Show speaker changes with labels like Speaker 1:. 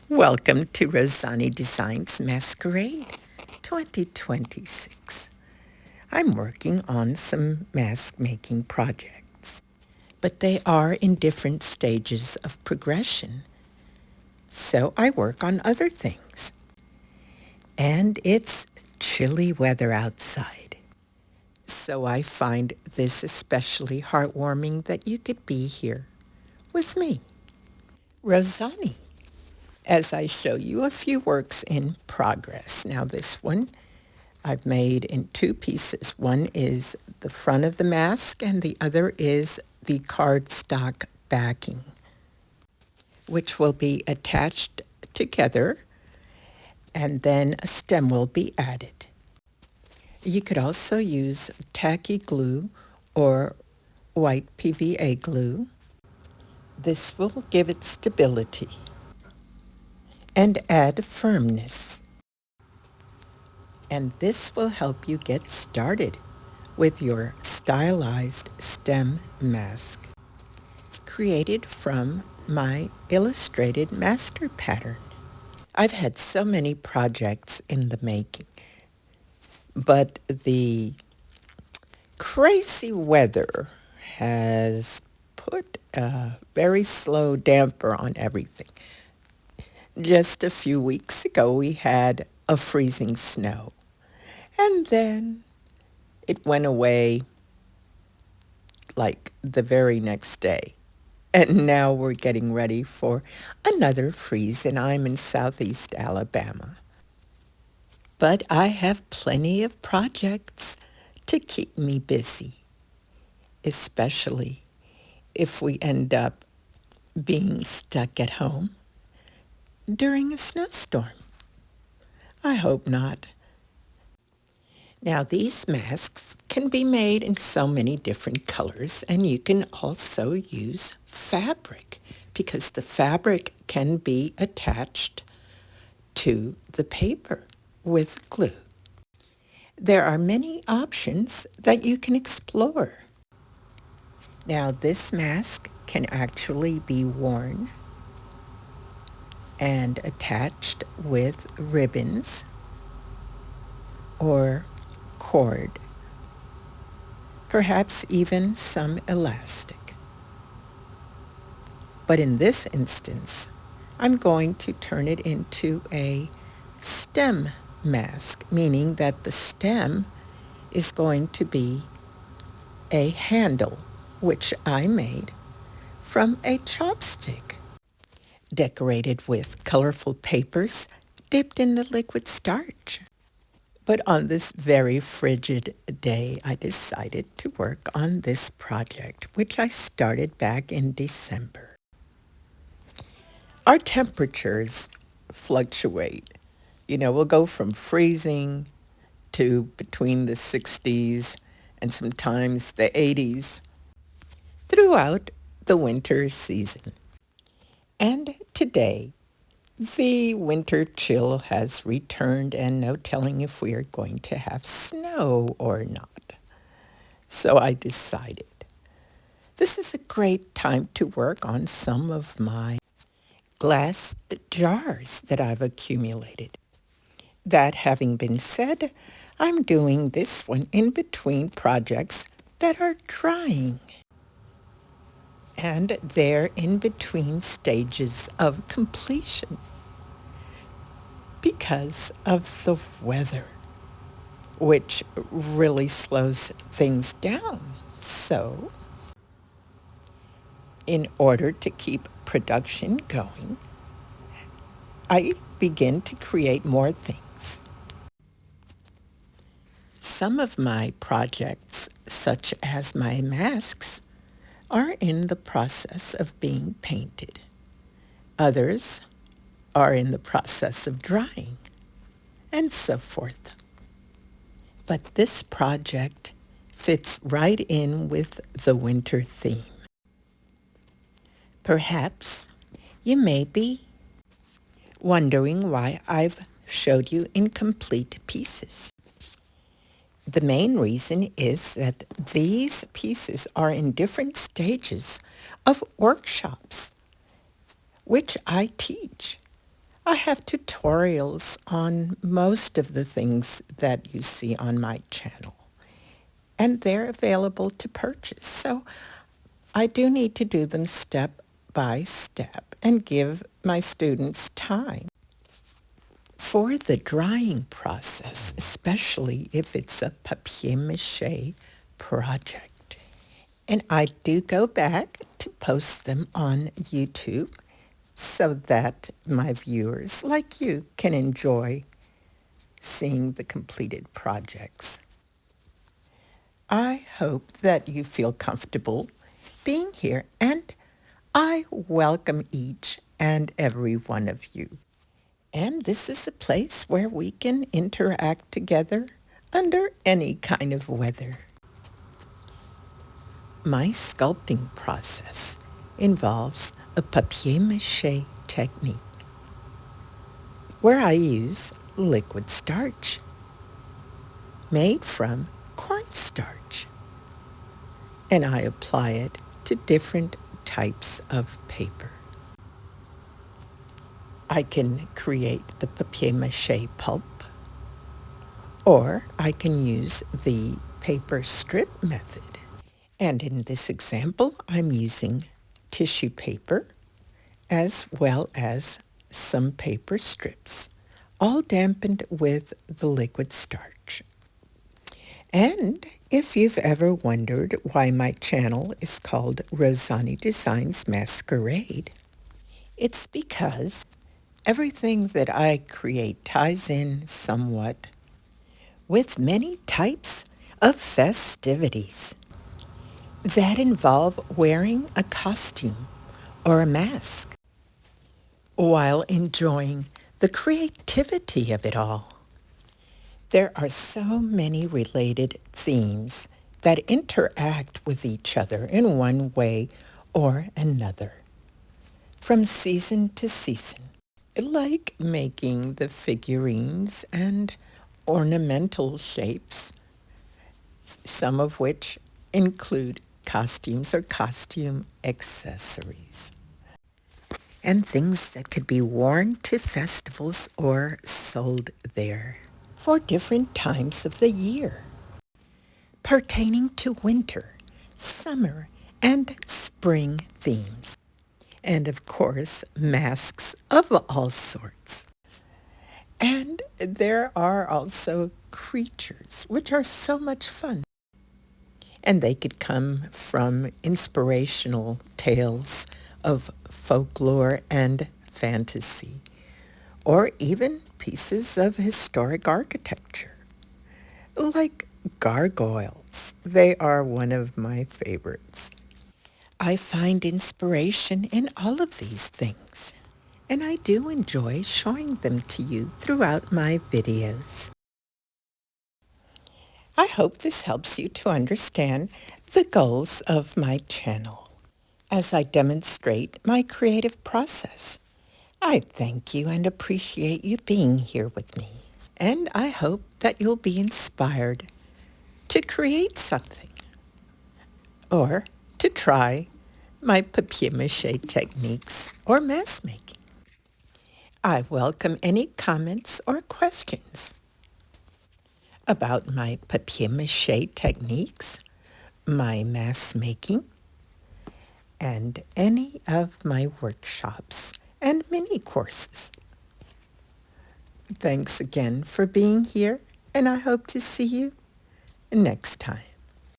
Speaker 1: Welcome to Rozani Designs Masquerade 2026. I'm working on some mask making projects, but they are in different stages of progression. So I work on other things. And it's chilly weather outside. So I find this especially heartwarming that you could be here with me, Rozani, as I show you a few works in progress. Now this one I've made in two pieces. One is the front of the mask and the other is the cardstock backing, which will be attached together and then a stem will be added. You could also use tacky glue or white PVA glue. This will give it stability and add firmness. And this will help you get started with your stylized stem mask, created from my illustrated master pattern. I've had so many projects in the making, but the crazy weather has put a very slow damper on everything. Just a few weeks ago, we had a freezing snow, and then it went away like the very next day. And now we're getting ready for another freeze, and I'm in southeast Alabama. But I have plenty of projects to keep me busy, especially if we end up being stuck at home during a snowstorm. I hope not. Now, these masks can be made in so many different colors, and you can also use fabric because the fabric can be attached to the paper with glue. There are many options that you can explore. Now, this mask can actually be worn and attached with ribbons or cord, perhaps even some elastic. But in this instance, I'm going to turn it into a stem mask, meaning that the stem is going to be a handle, which I made from a chopstick, decorated with colorful papers dipped in the liquid starch. But on this very frigid day, I decided to work on this project, which I started back in December. Our temperatures fluctuate. We'll go from freezing to between the 60s and sometimes the 80s throughout the winter season. And today, the winter chill has returned, and no telling if we are going to have snow or not. So I decided this is a great time to work on some of my glass jars that I've accumulated. That having been said, I'm doing this one in between projects that are drying. And they're in between stages of completion because of the weather, which really slows things down. So, in order to keep production going, I begin to create more things. Some of my projects, such as my masks, are in the process of being painted. Others are in the process of drying, and so forth. But this project fits right in with the winter theme. Perhaps you may be wondering why I've showed you incomplete pieces. The main reason is that these pieces are in different stages of workshops, which I teach. I have tutorials on most of the things that you see on my channel, and they're available to purchase. So I do need to do them step by step and give my students time. For the drying process, especially if it's a papier mâché project, and I do go back to post them on YouTube so that my viewers like you can enjoy seeing the completed projects. I hope that you feel comfortable being here, and I welcome each and every one of you. And this is a place where we can interact together under any kind of weather. My sculpting process involves a papier mâché technique where I use liquid starch made from cornstarch, and I apply it to different types of paper. I can create the papier mâché pulp, or I can use the paper strip method. And in this example, I'm using tissue paper as well as some paper strips, all dampened with the liquid starch. And if you've ever wondered why my channel is called Rozani Designs Masquerade, it's because everything that I create ties in somewhat with many types of festivities that involve wearing a costume or a mask while enjoying the creativity of it all. There are so many related themes that interact with each other in one way or another, from season to season, like making the figurines and ornamental shapes, some of which include costumes or costume accessories, and things that could be worn to festivals or sold there for different times of the year, pertaining to winter, summer, and spring themes, and of course, masks of all sorts. And there are also creatures, which are so much fun. And they could come from inspirational tales of folklore and fantasy, or even pieces of historic architecture, like gargoyles. They are one of my favorites. I find inspiration in all of these things, and I do enjoy showing them to you throughout my videos. I hope this helps you to understand the goals of my channel as I demonstrate my creative process. I thank you and appreciate you being here with me, and I hope that you'll be inspired to create something or to try my papier-mâché techniques or mask making. I welcome any comments or questions about my papier-mâché techniques, my mask making, and any of my workshops and mini courses. Thanks again for being here, and I hope to see you next time.